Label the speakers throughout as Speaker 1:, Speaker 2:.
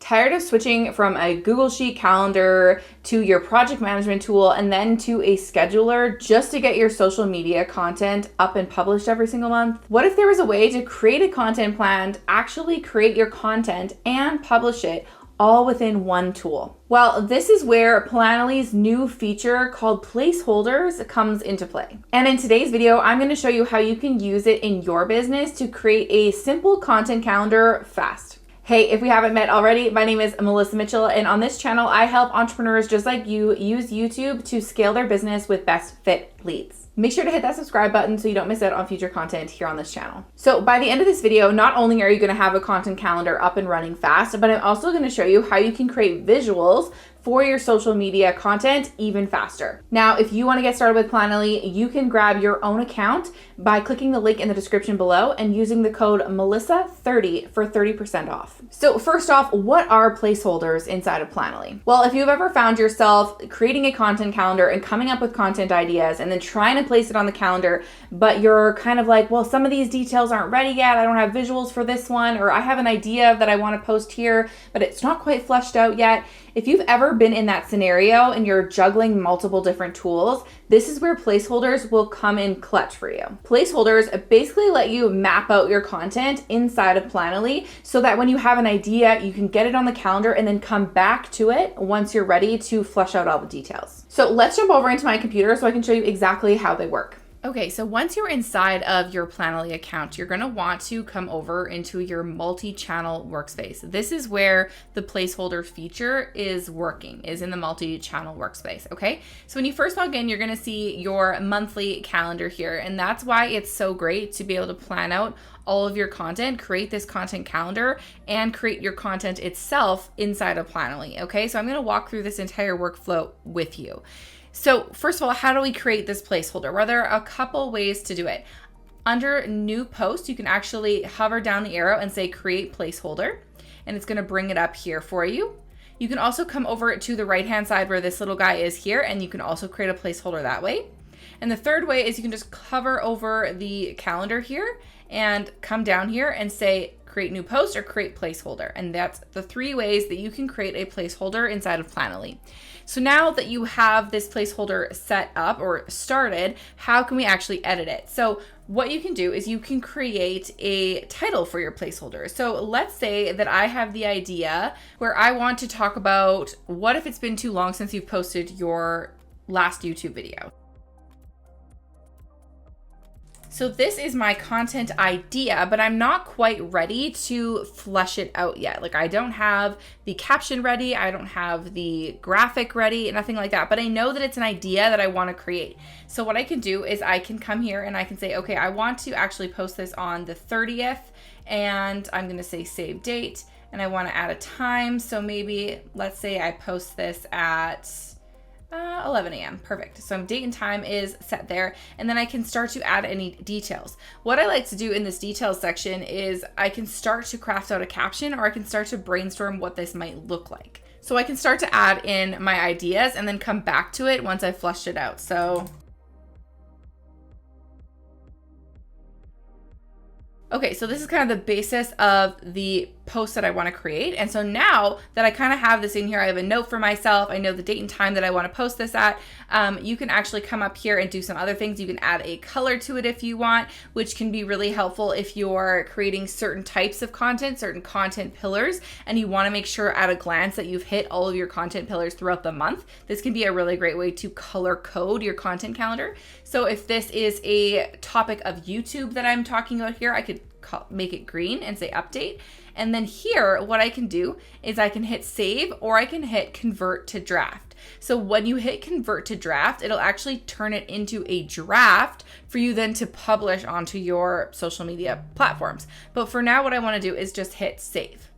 Speaker 1: Tired of switching from a Google Sheet calendar to your project management tool and then to a scheduler just to get your social media content up and published every single month? What if there was a way to create a content plan, actually create your content and publish it all within one tool? Well, this is where Planoly's new feature called placeholders comes into play. And in today's video, I'm going to show you how you can use it in your business to create a simple content calendar fast. Hey, if we haven't met already, my name is Melissa Mitchell, and on this channel, I help entrepreneurs just like you use YouTube to scale their business with best fit leads. Make sure to hit that subscribe button so you don't miss out on future content here on this channel. So by the end of this video, not only are you going to have a content calendar up and running fast, but I'm also going to show you how you can create visuals for your social media content even faster. Now, if you want to get started with Planoly, you can grab your own account by clicking the link in the description below and using the code Melissa30 for 30% off. So first off, what are placeholders inside of Planoly? Well, if you've ever found yourself creating a content calendar and coming up with content ideas and then trying to place it on the calendar, but you're kind of like, well, some of these details aren't ready yet. I don't have visuals for this one, or I have an idea that I want to post here, but it's not quite fleshed out yet. If you've ever been in that scenario and you're juggling multiple different tools, this is where placeholders will come in clutch for you. Placeholders basically let you map out your content inside of Planoly so that when you have an idea, you can get it on the calendar and then come back to it once you're ready to flesh out all the details. So let's jump over into my computer so I can show you exactly how they work. Okay, so once you're inside of your Planoly account, you're gonna want to come over into your multi-channel workspace. This is where the placeholder feature is working, is in the multi-channel workspace, okay? So when you first log in, you're gonna see your monthly calendar here, and that's why it's so great to be able to plan out all of your content, create this content calendar, and create your content itself inside of Planoly, okay? So I'm gonna walk through this entire workflow with you. So first of all, how do we create this placeholder? Well, there are a couple ways to do it. Under new post, you can actually hover down the arrow and say create placeholder, and it's gonna bring it up here for you. You can also come over to the right-hand side where this little guy is here, and you can also create a placeholder that way. And the third way is you can just hover over the calendar here and come down here and say create new post or create placeholder. And that's the three ways that you can create a placeholder inside of Planoly. So now that you have this placeholder set up or started, how can we actually edit it? So what you can do is you can create a title for your placeholder. So let's say that I have the idea where I want to talk about what if it's been too long since you've posted your last YouTube video. So this is my content idea, but I'm not quite ready to flesh it out yet. Like I don't have the caption ready, I don't have the graphic ready, nothing like that, but I know that it's an idea that I want to create. So what I can do is I can come here and I can say, okay, I want to actually post this on the 30th, and I'm gonna say save date, and I wanna add a time. So maybe, let's say I post this at 11 a.m. Perfect. So date and time is set there, and then I can start to add any details. What I like to do in this details section is I can start to craft out a caption, or I can start to brainstorm what this might look like. So I can start to add in my ideas and then come back to it once I've fleshed it out. So okay, so this is kind of the basis of the post that I want to create. And so now that I kind of have this in here, I have a note for myself. I know the date and time that I want to post this at. You can actually come up here and do some other things. You can add a color to it if you want, which can be really helpful if you're creating certain types of content, certain content pillars, and you want to make sure at a glance that you've hit all of your content pillars throughout the month. This can be a really great way to color code your content calendar. So if this is a topic of YouTube that I'm talking about here, I could make it green and say update. And then here, what I can do is I can hit save, or I can hit convert to draft. So when you hit convert to draft, it'll actually turn it into a draft for you then to publish onto your social media platforms. But for now, what I want to do is just hit save.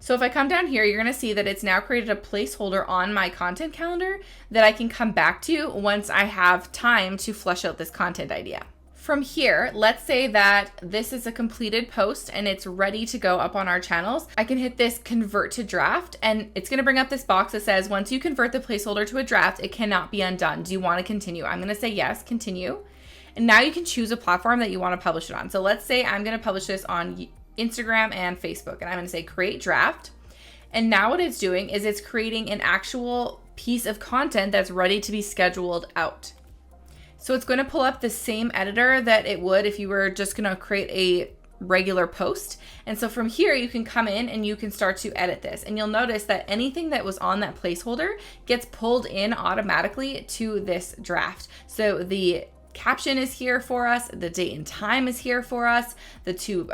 Speaker 1: So if I come down here, you're going to see that it's now created a placeholder on my content calendar that I can come back to once I have time to flesh out this content idea. From here, let's say that this is a completed post and it's ready to go up on our channels. I can hit this convert to draft, and it's gonna bring up this box that says, once you convert the placeholder to a draft, it cannot be undone. Do you wanna continue? I'm gonna say yes, continue. And now you can choose a platform that you wanna publish it on. So let's say I'm gonna publish this on Instagram and Facebook. And I'm going to say create draft. And now what it's doing is it's creating an actual piece of content that's ready to be scheduled out. So it's going to pull up the same editor that it would if you were just going to create a regular post. And so from here, you can come in and you can start to edit this. And you'll notice that anything that was on that placeholder gets pulled in automatically to this draft. So the caption is here for us, the date and time is here for us, the two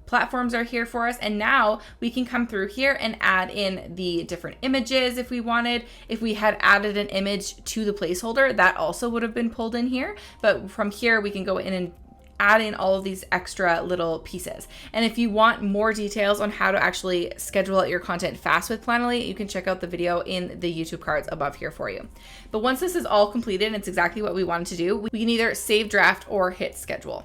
Speaker 1: platforms are here for us, and now we can come through here and add in the different images if we wanted. If we had added an image to the placeholder, that also would have been pulled in here, but from here we can go in and add in all of these extra little pieces. And if you want more details on how to actually schedule out your content fast with Planoly, you can check out the video in the YouTube cards above here for you. But once this is all completed and it's exactly what we wanted to do, we can either save draft or hit schedule.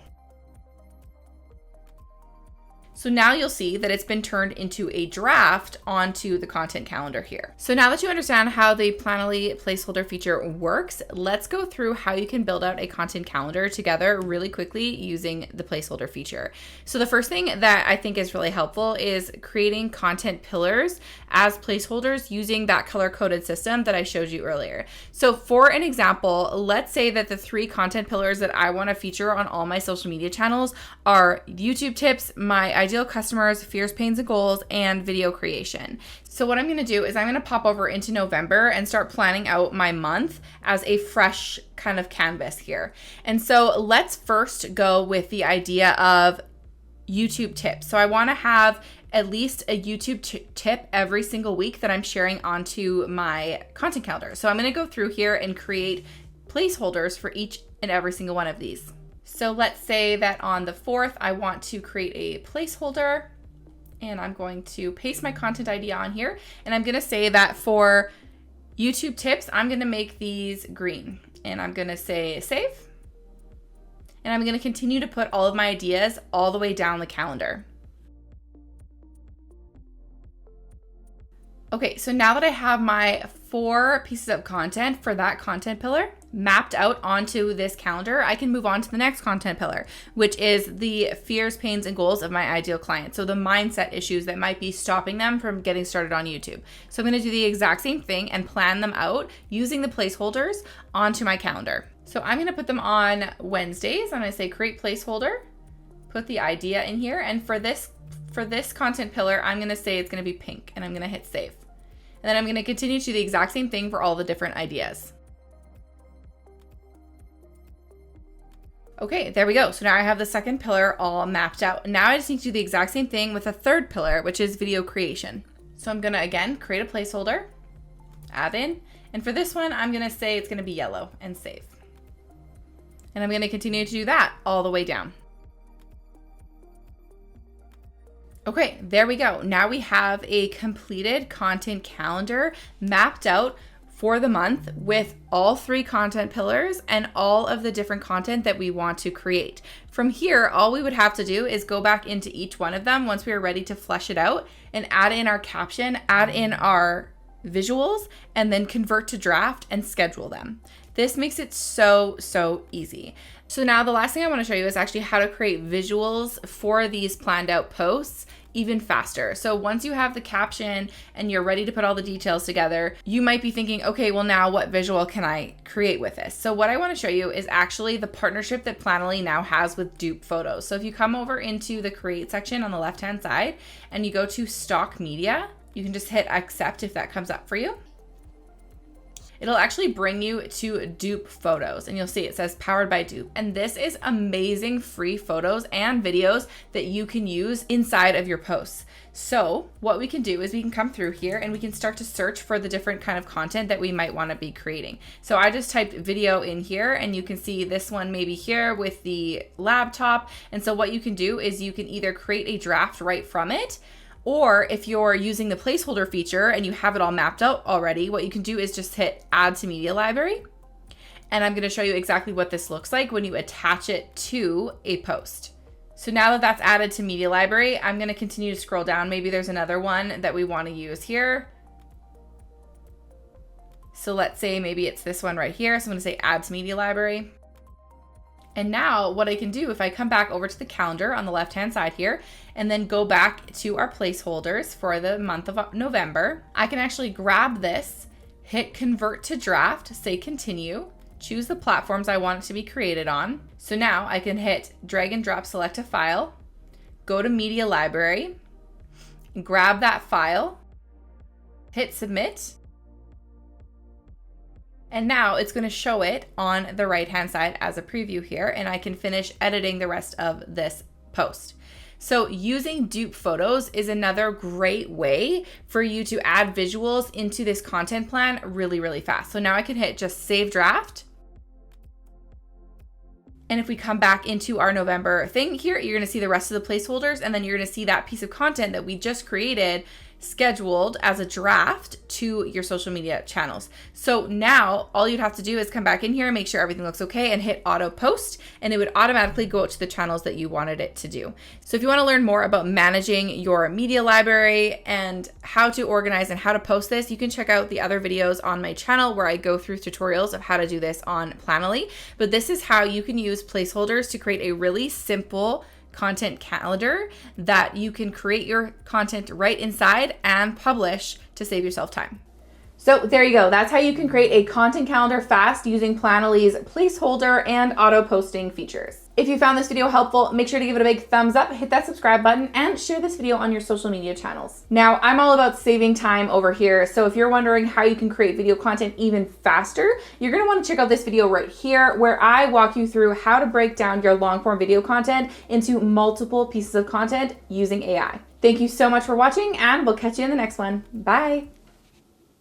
Speaker 1: So now you'll see that it's been turned into a draft onto the content calendar here. So now that you understand how the Planoly placeholder feature works, let's go through how you can build out a content calendar together really quickly using the placeholder feature. So the first thing that I think is really helpful is creating content pillars as placeholders using that color-coded system that I showed you earlier. So for an example, let's say that the 3 content pillars that I want to feature on all my social media channels are YouTube tips, my ideal customers, fears, pains, and goals, and video creation. So what I'm going to do is I'm going to pop over into November and start planning out my month as a fresh kind of canvas here. And so let's first go with the idea of YouTube tips. So I want to have at least a YouTube tip every single week that I'm sharing onto my content calendar. So I'm going to go through here and create placeholders for each and every single one of these. So let's say that on the 4th, I want to create a placeholder, and I'm going to paste my content ID on here. And I'm going to say that for YouTube tips, I'm going to make these green, and I'm going to say save. And I'm going to continue to put all of my ideas all the way down the calendar. Okay, so now that I have my 4 pieces of content for that content pillar mapped out onto this calendar, I can move on to the next content pillar, which is the fears, pains, and goals of my ideal client. So the mindset issues that might be stopping them from getting started on YouTube. So I'm going to do the exact same thing and plan them out using the placeholders onto my calendar. So I'm going to put them on Wednesdays. I'm going to say create placeholder, put the idea in here, and for this content pillar, I'm going to say it's going to be pink, and I'm going to hit save. And then I'm going to continue to do the exact same thing for all the different ideas. Okay, there we go. So now I have the second pillar all mapped out. Now I just need to do the exact same thing with a third pillar, which is video creation. So I'm going to, again, create a placeholder, add in, and for this one, I'm going to say it's going to be yellow and save. And I'm going to continue to do that all the way down. Okay, there we go. Now we have a completed content calendar mapped out for the month with all 3 content pillars and all of the different content that we want to create. From here, all we would have to do is go back into each one of them once we are ready to flesh it out and add in our caption, add in our visuals, and then convert to draft and schedule them. This makes it so easy. So now the last thing I want to show you is actually how to create visuals for these planned out posts even faster. So once you have the caption and you're ready to put all the details together, you might be thinking, okay, well now what visual can I create with this? So what I want to show you is actually the partnership that Planoly now has with Dupe Photos. So if you come over into the create section on the left-hand side and you go to stock media, you can just hit accept if that comes up for you. It'll actually bring you to Dupe Photos, and you'll see it says powered by Dupe. And this is amazing free photos and videos that you can use inside of your posts. So what we can do is we can come through here and we can start to search for the different kind of content that we might want to be creating. So I just typed video in here, and you can see this one maybe here with the laptop. And so what you can do is you can either create a draft right from it, or if you're using the placeholder feature and you have it all mapped out already, what you can do is just hit add to media library. And I'm going to show you exactly what this looks like when you attach it to a post. So now that that's added to media library, I'm going to continue to scroll down. Maybe there's another one that we want to use here. So let's say maybe it's this one right here. So I'm going to say add to media library. And now what I can do, if I come back over to the calendar on the left-hand side here, and then go back to our placeholders for the month of November, I can actually grab this, hit convert to draft, say continue, choose the platforms I want it to be created on. So now I can hit drag and drop, select a file, go to media library, grab that file, hit submit, and now it's going to show it on the right-hand side as a preview here, and I can finish editing the rest of this post. So using dupe photos is another great way for you to add visuals into this content plan really, really fast. So now I can hit just save draft. And if we come back into our November thing here, you're going to see the rest of the placeholders, and then you're going to see that piece of content that we just created scheduled as a draft to your social media channels. So now all you'd have to do is come back in here and make sure everything looks okay and hit auto post, and it would automatically go out to the channels that you wanted it to do. So if you want to learn more about managing your media library and how to organize and how to post this, you can check out the other videos on my channel where I go through tutorials of how to do this on Planoly. But this is how you can use placeholders to create a really simple content calendar that you can create your content right inside and publish to save yourself time. So there you go. That's how you can create a content calendar fast using Planoly's placeholder and auto posting features. If you found this video helpful, make sure to give it a big thumbs up, hit that subscribe button, and share this video on your social media channels. Now, I'm all about saving time over here, so if you're wondering how you can create video content even faster, you're gonna wanna check out this video right here where I walk you through how to break down your long form video content into multiple pieces of content using AI. Thank you so much for watching, and we'll catch you in the next one. Bye.